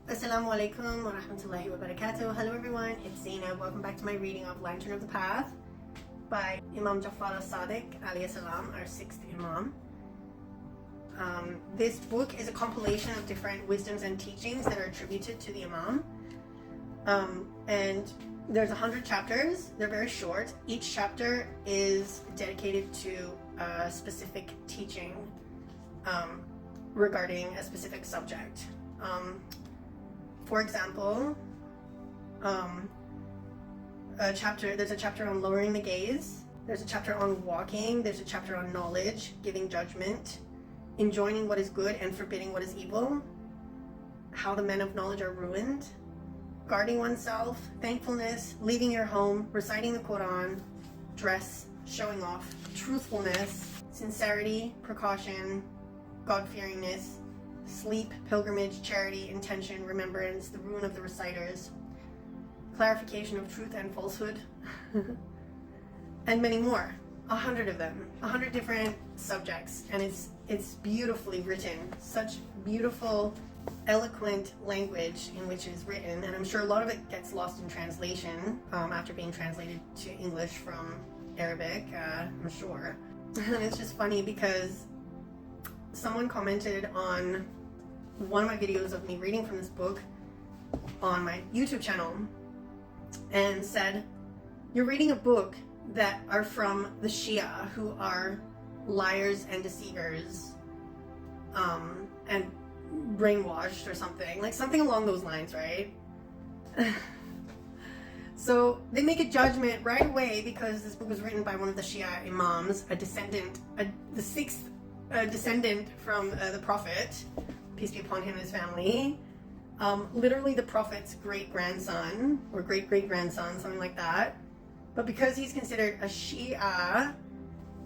Assalamu alaikum wa rahmatullahi wa barakatuh. Hello everyone, it's Zainab. Welcome back to my reading of Lantern of the Path by Imam As-Sadiq alayhi salam, our sixth Imam. This book is a compilation of different wisdoms and teachings that are attributed to the Imam. And there's 100 chapters. They're very short. Each chapter is dedicated to a specific teaching regarding a specific subject. For example, there's a chapter on lowering the gaze, there's a chapter on walking, there's a chapter on knowledge, giving judgment, enjoining what is good and forbidding what is evil, how the men of knowledge are ruined, guarding oneself, thankfulness, leaving your home, reciting the Quran, dress, showing off, truthfulness, sincerity, precaution, God-fearingness, sleep, pilgrimage, charity, intention, remembrance, the ruin of the reciters, clarification of truth and falsehood, and many more. 100 of them, 100 different subjects, and it's beautifully written. Such beautiful, eloquent language in which it is written, and I'm sure a lot of it gets lost in translation after being translated to English from Arabic, I'm sure. And it's just funny because someone commented on one of my videos of me reading from this book on my YouTube channel and said, "You're reading a book that are from the Shia, who are liars and deceivers and brainwashed," or something along those lines, right? So they make a judgment right away because this book was written by one of the Shia Imams, the sixth descendant from the Prophet, peace be upon him and his family. Literally the Prophet's great-grandson, or great-great-grandson, something like that. But because he's considered a Shia,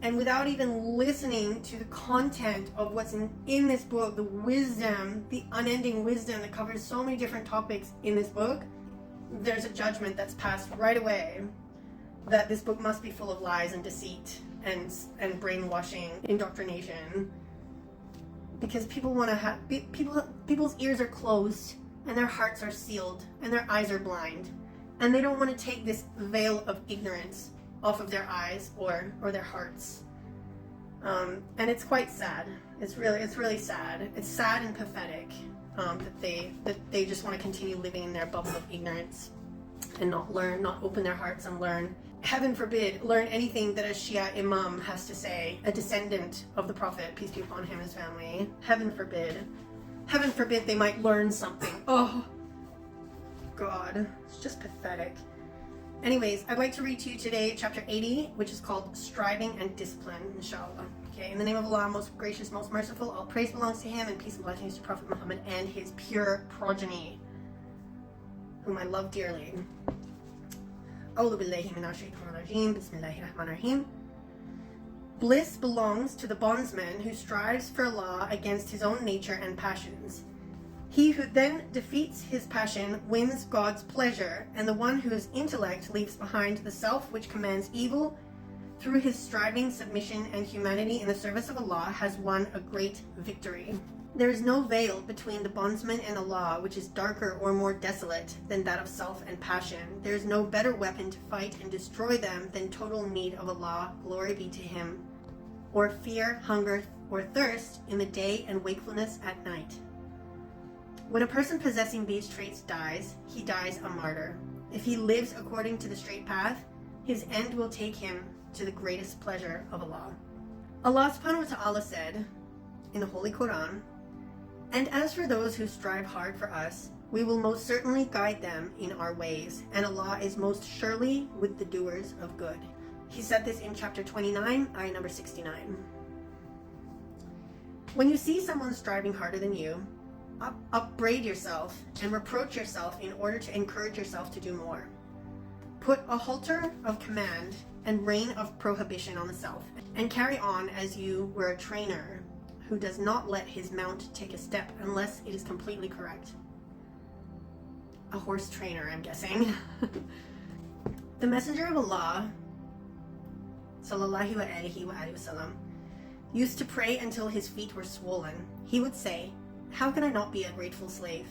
and without even listening to the content of what's in this book, the wisdom, the unending wisdom that covers so many different topics in this book, there's a judgment that's passed right away that this book must be full of lies and deceit and brainwashing, indoctrination, because people want to have people's ears are closed and their hearts are sealed and their eyes are blind, and they don't want to take this veil of ignorance off of their eyes or their hearts, and it's quite sad. It's really sad. It's sad and pathetic that they just want to continue living in their bubble of ignorance and not open their hearts and learn. Heaven forbid, learn anything that a Shia Imam has to say, a descendant of the Prophet, peace be upon him and his family. Heaven forbid. Heaven forbid they might learn something. Oh, God, it's just pathetic. Anyways, I'd like to read to you today chapter 80, which is called Striving and Discipline, inshaAllah. Okay, in the name of Allah, most gracious, most merciful, all praise belongs to him, and peace and blessings to Prophet Muhammad and his pure progeny, whom I love dearly. Bliss belongs to the bondsman who strives for Allah against his own nature and passions. He who then defeats his passion wins God's pleasure, and the one whose intellect leaves behind the self which commands evil through his striving, submission, and humanity in the service of Allah has won a great victory. There is no veil between the bondsman and Allah which is darker or more desolate than that of self and passion. There is no better weapon to fight and destroy them than total need of Allah, glory be to him, or fear, hunger, or thirst in the day and wakefulness at night. When a person possessing these traits dies, he dies a martyr. If he lives according to the straight path, his end will take him to the greatest pleasure of Allah. Allah subhanahu wa ta'ala said in the Holy Quran, "And as for those who strive hard for us, we will most certainly guide them in our ways, and Allah is most surely with the doers of good." He said this in chapter 29, ayah number 69. When you see someone striving harder than you, upbraid yourself and reproach yourself in order to encourage yourself to do more. Put a halter of command and rein of prohibition on the self, and carry on as you were a trainer who does not let his mount take a step unless it is completely correct. A horse trainer, I'm guessing. The Messenger of Allah, sallallahu alaihi wasallam, used to pray until his feet were swollen. He would say, "How can I not be a grateful slave?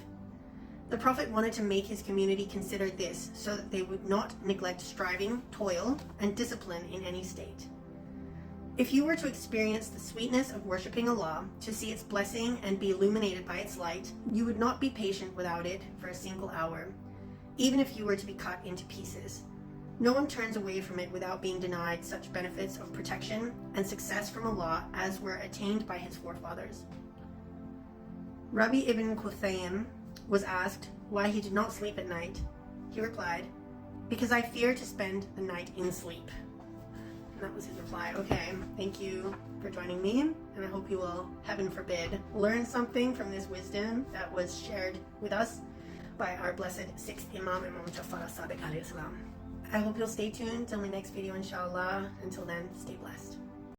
The Prophet wanted to make his community consider this so that they would not neglect striving, toil, and discipline in any state. If you were to experience the sweetness of worshipping Allah, to see its blessing and be illuminated by its light, you would not be patient without it for a single hour, even if you were to be cut into pieces. No one turns away from it without being denied such benefits of protection and success from Allah as were attained by his forefathers. Rabbi ibn Quthaym was asked why he did not sleep at night. He replied, "Because I fear to spend the night in sleep." And that was his reply. Okay, thank you for joining me, and I hope you will, heaven forbid, learn something from this wisdom that was shared with us by our blessed sixth Imam, Imam As-Sadiq alayhi salam. I hope you'll stay tuned till my next video, inshallah. Until then, stay blessed.